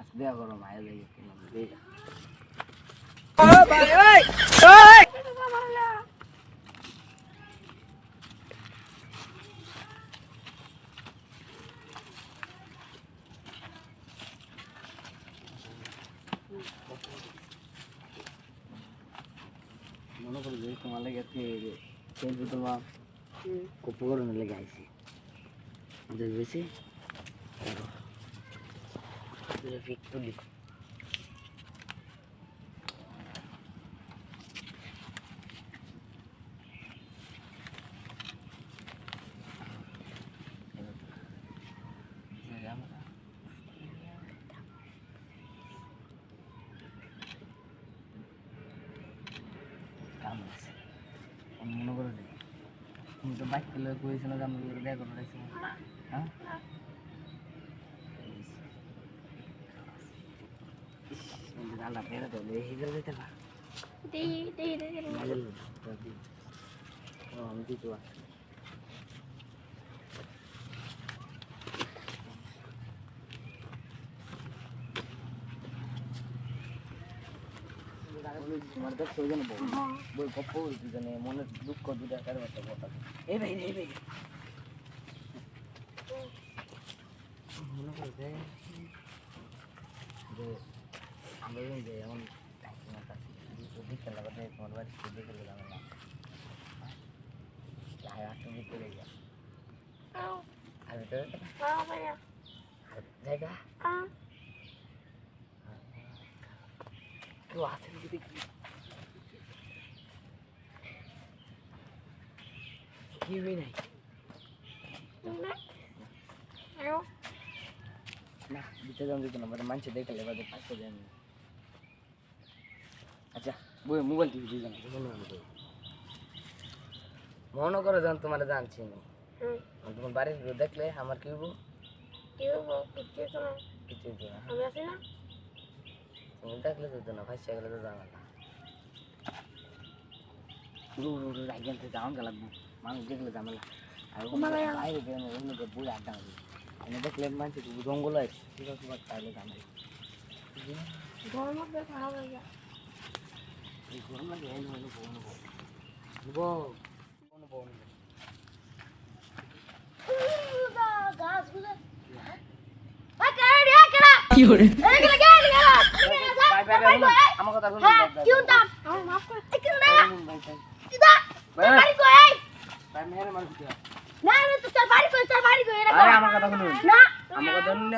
আজকে দেয়া করো মায়া লাগে কিনা দেখা ও ভাই ওই ওই মনে করো যে তোমার লাগে আজকে সেলফি তোমার কপি করে লেগে আইছি দেখবেছি পিক তুলি মনে করে তুমি তো বাইক পেলে করেছিল যে আমি দেখা করে রাখছি হ্যাঁ আল্লাহ ফেরা তো হিজল দিতে না আমি দিতে পারছি তোমার কাছে ওই জন্য বই গপ্প হয়েছি জানে মনের দুঃখ দুটা কারো একটা কথা এই ভাই মনে করছে যে আমরা যে এমন বিকেল লাগাতে তোমার বাড়িতে বিকেল যাবে না আটটা বিকেল যা আর জায়গা কেউ আছে নাকি দেখি কেউই নাই না দিতে যান দিত না মানে মানুষ দেখলে বাদে পাঁচশো দেন আচ্ছা বই মোবাইল টিভি দিয়ে জানো মনে করো যখন তোমার জানছি না তোমার বাড়ির দেখলে আমার কি হবো কিছু না তুমি দেখলে তো না ভাইসা গেলে তো জানা না রাইগান থেকে যাওয়ান লাগবো মানুষ দেখলে ঝামেলা আর বাইরে বেরোনো অন্যকে বই আড্ডা হবে আমি দেখলে মানুষ জঙ্গল আছে ঠিক আছে তাহলে ঝামেলা গরম কি করে আমার কথা শুনুন আমার কথা শুনুন